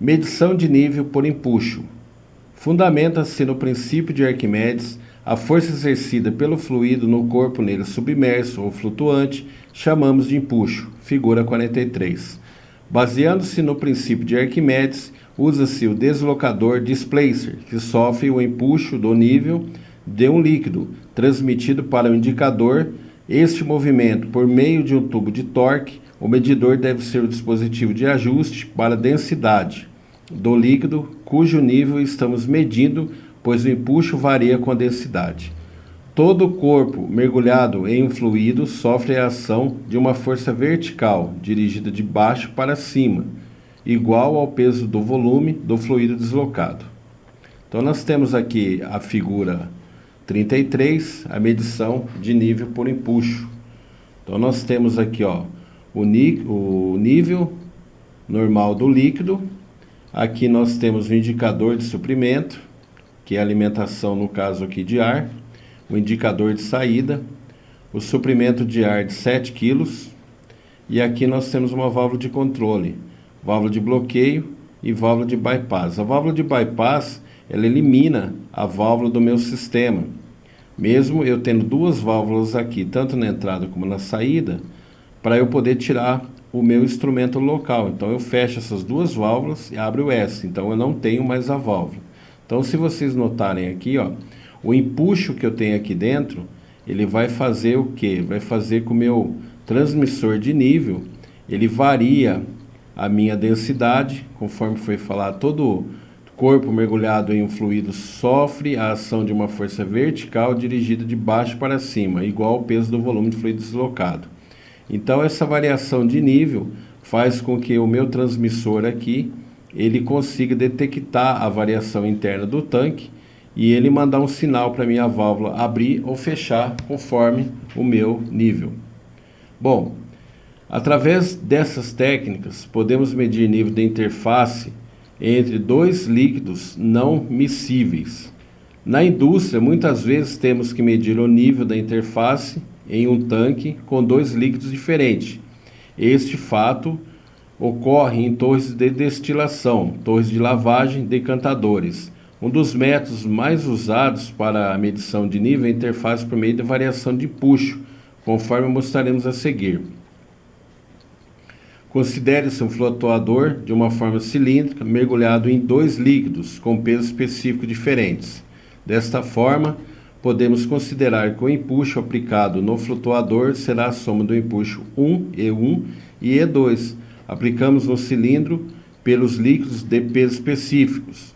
Medição de nível por empuxo. Fundamenta-se no princípio de Arquimedes a força exercida pelo fluido no corpo nele submerso ou flutuante, chamamos de empuxo, figura 43. Baseando-se no princípio de Arquimedes, usa-se o deslocador displacer, que sofre o empuxo do nível de um líquido, transmitido para o indicador. Este movimento por meio de um tubo de torque. O medidor deve ser o dispositivo de ajuste para a densidade do líquido, cujo nível estamos medindo, pois o empuxo varia com a densidade. Todo o corpo mergulhado em um fluido sofre a ação de uma força vertical, dirigida de baixo para cima, igual ao peso do volume do fluido deslocado. Então nós temos aqui a figura 33, a medição de nível por empuxo. Então nós temos aqui o nível normal do líquido. Aqui nós temos o indicador de suprimento, que é a alimentação, no caso aqui de ar, o indicador de saída, o suprimento de ar de 7 kg, e aqui nós temos uma válvula de controle, válvula de bloqueio e válvula de bypass. A válvula de bypass, ela elimina a válvula do meu sistema. Mesmo eu tendo duas válvulas aqui, tanto na entrada como na saída, para eu poder tirar o meu instrumento local. Então eu fecho essas duas válvulas e abro o S, então eu não tenho mais a válvula. Então se vocês notarem aqui, o empuxo que eu tenho aqui dentro, ele vai fazer o quê? Vai fazer com o meu transmissor de nível, ele varia a minha densidade, conforme foi falado. Todo corpo mergulhado em um fluido sofre a ação de uma força vertical dirigida de baixo para cima, igual ao peso do volume de fluido deslocado. Então essa variação de nível faz com que o meu transmissor aqui, ele consiga detectar a variação interna do tanque e ele mandar um sinal para minha válvula abrir ou fechar conforme o meu nível. Bom, através dessas técnicas podemos medir nível de interface entre dois líquidos não miscíveis. Na indústria, muitas vezes temos que medir o nível da interface em um tanque com dois líquidos diferentes. Este fato ocorre em torres de destilação, torres de lavagem, decantadores. Um dos métodos mais usados para a medição de nível é a interface por meio da variação de empuxo, conforme mostraremos a seguir. Considere-se um flutuador de uma forma cilíndrica mergulhado em dois líquidos com pesos específicos diferentes. Desta forma, podemos considerar que o empuxo aplicado no flutuador será a soma do empuxo E1 e E2. Aplicamos no cilindro pelos líquidos de pesos específicos.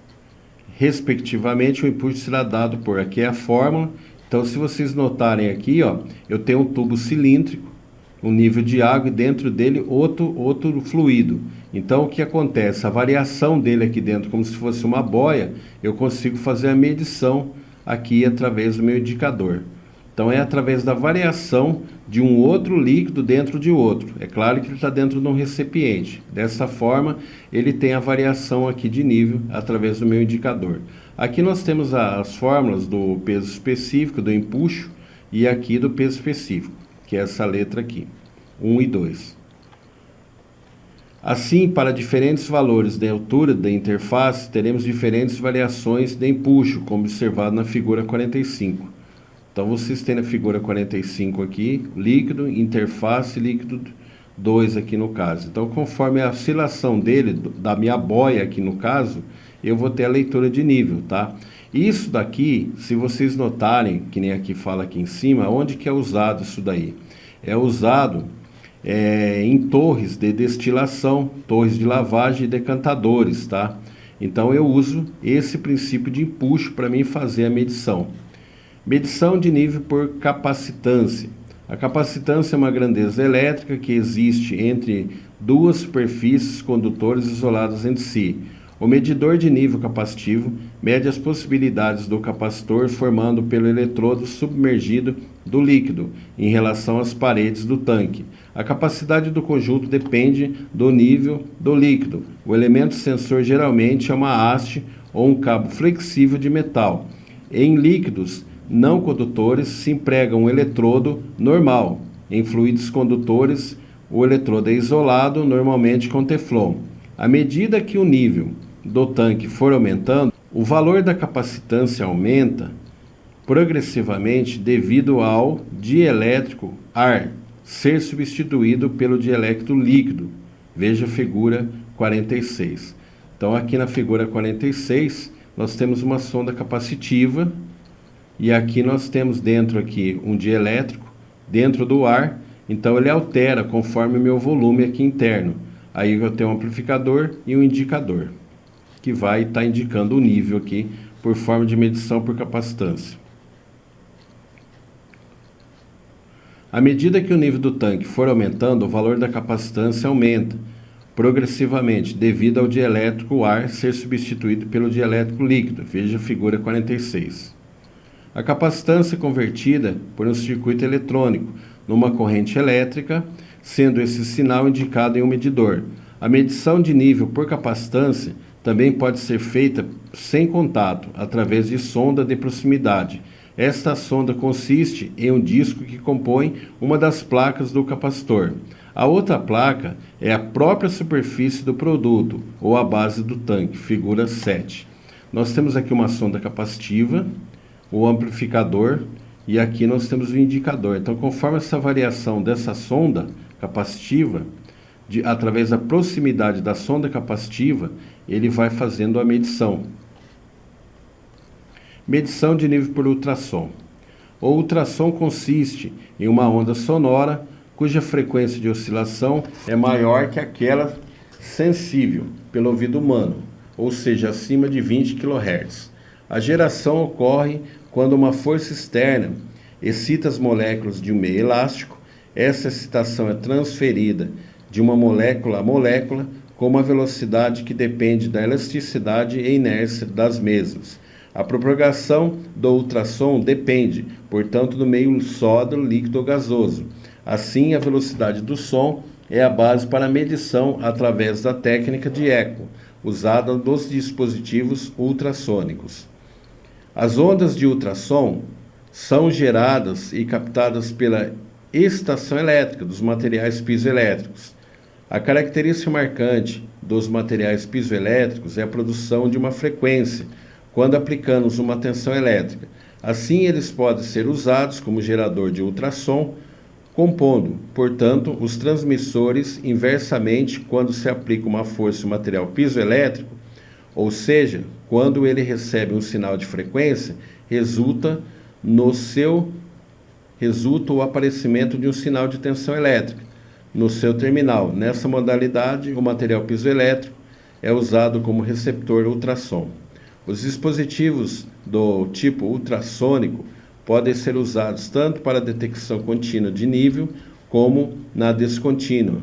Respectivamente, o empuxo será dado por, aqui é a fórmula. Então, se vocês notarem aqui, eu tenho um tubo cilíndrico, um nível de água e dentro dele outro fluido. Então, o que acontece? A variação dele aqui dentro, como se fosse uma boia, eu consigo fazer a medição aqui através do meu indicador. Então é através da variação de um outro líquido dentro de outro. É claro que ele está dentro de um recipiente. Dessa forma, ele tem a variação aqui de nível através do meu indicador. Aqui nós temos as fórmulas do peso específico, do empuxo, e aqui do peso específico, que é essa letra aqui, 1 e 2. Assim, para diferentes valores de altura da interface, teremos diferentes variações de empuxo, como observado na figura 45. Então, vocês têm na figura 45 aqui, líquido, interface, líquido 2 aqui no caso. Então, conforme a oscilação dele, da minha boia aqui no caso, eu vou ter a leitura de nível, tá? Isso daqui, se vocês notarem, que nem aqui fala aqui em cima, onde que é usado isso daí? É usado em torres de destilação, torres de lavagem e decantadores, tá? Então eu uso esse princípio de empuxo para mim fazer a medição. Medição de nível por capacitância. A capacitância é uma grandeza elétrica que existe entre duas superfícies condutores isoladas entre si. O medidor de nível capacitivo mede as possibilidades do capacitor formando pelo eletrodo submergido do líquido em relação às paredes do tanque. A capacidade do conjunto depende do nível do líquido. O elemento sensor geralmente é uma haste ou um cabo flexível de metal. Em líquidos não condutores se emprega um eletrodo normal. Em fluidos condutores, o eletrodo é isolado, normalmente com teflon. À medida que o nível do tanque for aumentando, o valor da capacitância aumenta progressivamente devido ao dielétrico ar ser substituído pelo dielétrico líquido. Veja a figura 46. Então aqui na figura 46 nós temos uma sonda capacitiva e aqui nós temos dentro aqui um dielétrico dentro do ar, então ele altera conforme o meu volume aqui interno. Aí eu tenho um amplificador e um indicador que vai estar indicando o nível aqui por forma de medição por capacitância. À medida que o nível do tanque for aumentando, o valor da capacitância aumenta progressivamente, devido ao dielétrico ar ser substituído pelo dielétrico líquido. Veja a figura 46. A capacitância é convertida por um circuito eletrônico numa corrente elétrica, sendo esse sinal indicado em um medidor. A medição de nível por capacitância também pode ser feita sem contato, através de sonda de proximidade. Esta sonda consiste em um disco que compõe uma das placas do capacitor. A outra placa é a própria superfície do produto, ou a base do tanque, figura 7. Nós temos aqui uma sonda capacitiva, o amplificador, e aqui nós temos o indicador. Então, conforme essa variação dessa sonda capacitiva, através da proximidade da sonda capacitiva, ele vai fazendo a medição. Medição de nível por ultrassom. O ultrassom consiste em uma onda sonora cuja frequência de oscilação é maior que aquela sensível pelo ouvido humano, ou seja, acima de 20 kHz. A geração ocorre quando uma força externa excita as moléculas de um meio elástico. Essa excitação é transferida de uma molécula a molécula com uma velocidade que depende da elasticidade e inércia das mesmas. A propagação do ultrassom depende, portanto, do meio sólido, líquido ou gasoso. Assim, a velocidade do som é a base para a medição através da técnica de eco, usada nos dispositivos ultrassônicos. As ondas de ultrassom são geradas e captadas pela excitação elétrica dos materiais piezoelétricos. A característica marcante dos materiais piezoelétricos é a produção de uma frequência quando aplicamos uma tensão elétrica. Assim, eles podem ser usados como gerador de ultrassom, compondo, portanto, os transmissores inversamente quando se aplica uma força em material piezoelétrico, ou seja, quando ele recebe um sinal de frequência, resulta o aparecimento de um sinal de tensão elétrica no seu terminal. Nessa modalidade, o material piezoelétrico é usado como receptor ultrassom. Os dispositivos do tipo ultrassônico podem ser usados tanto para a detecção contínua de nível como na descontínua.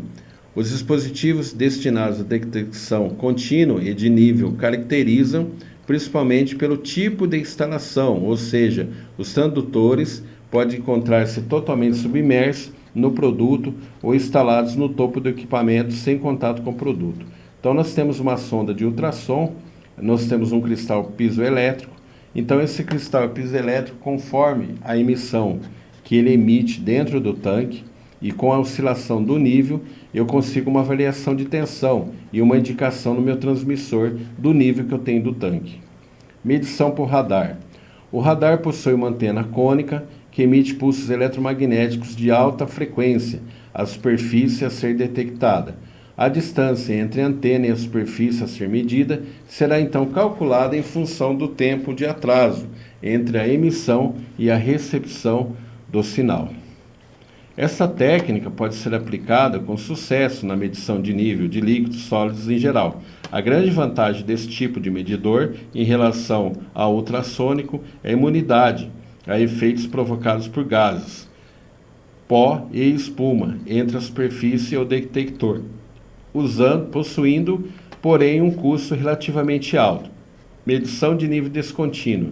Os dispositivos destinados à detecção contínua e de nível caracterizam principalmente pelo tipo de instalação, ou seja, os tradutores podem encontrar-se totalmente submersos no produto ou instalados no topo do equipamento sem contato com o produto. Então nós temos uma sonda de ultrassom, nós temos um cristal piezoelétrico. Então esse cristal piezoelétrico, conforme a emissão que ele emite dentro do tanque e com a oscilação do nível, eu consigo uma variação de tensão e uma indicação no meu transmissor do nível que eu tenho do tanque. Medição por radar. O radar possui uma antena cônica que emite pulsos eletromagnéticos de alta frequência à superfície a ser detectada. A distância entre a antena e a superfície a ser medida será então calculada em função do tempo de atraso entre a emissão e a recepção do sinal. Essa técnica pode ser aplicada com sucesso na medição de nível de líquidos sólidos em geral. A grande vantagem desse tipo de medidor em relação ao ultrassônico é a imunidade a efeitos provocados por gases, pó e espuma entre a superfície e o detector, possuindo, porém, um custo relativamente alto. Medição de nível descontínuo.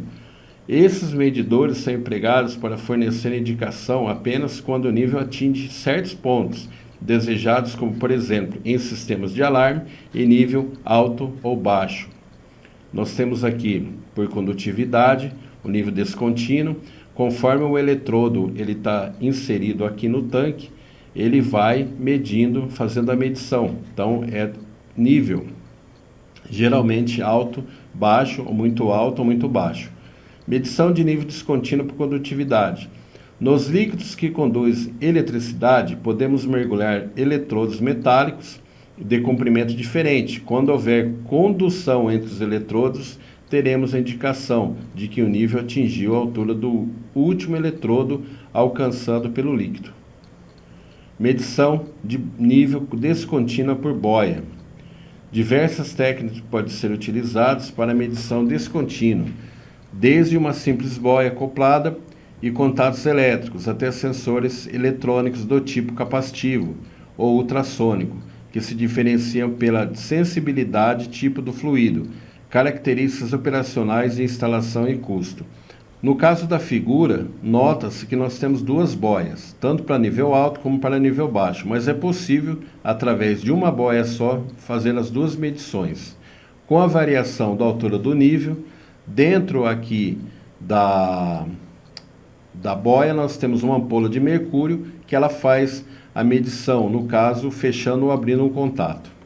Esses medidores são empregados para fornecer indicação apenas quando o nível atinge certos pontos desejados, como, por exemplo, em sistemas de alarme e nível alto ou baixo. Nós temos aqui, por condutividade, o nível descontínuo. Conforme o eletrodo está inserido aqui no tanque, ele vai medindo, fazendo a medição. Então, é nível. geralmente alto, baixo, ou muito alto ou muito baixo. Medição de nível descontínuo por condutividade. Nos líquidos que conduzem eletricidade, podemos mergulhar eletrodos metálicos de comprimento diferente. Quando houver condução entre os eletrodos, teremos a indicação de que o nível atingiu a altura do último eletrodo alcançado pelo líquido. Medição de nível descontínua por boia. Diversas técnicas podem ser utilizadas para a medição descontínua, desde uma simples boia acoplada e contatos elétricos até sensores eletrônicos do tipo capacitivo ou ultrassônico, que se diferenciam pela sensibilidade e tipo do fluido, características operacionais de instalação e custo. No caso da figura, nota-se que nós temos duas boias, tanto para nível alto como para nível baixo, mas é possível, através de uma boia só, fazer as duas medições. Com a variação da altura do nível, dentro aqui da boia nós temos uma ampola de mercúrio que ela faz a medição, no caso, fechando ou abrindo um contato.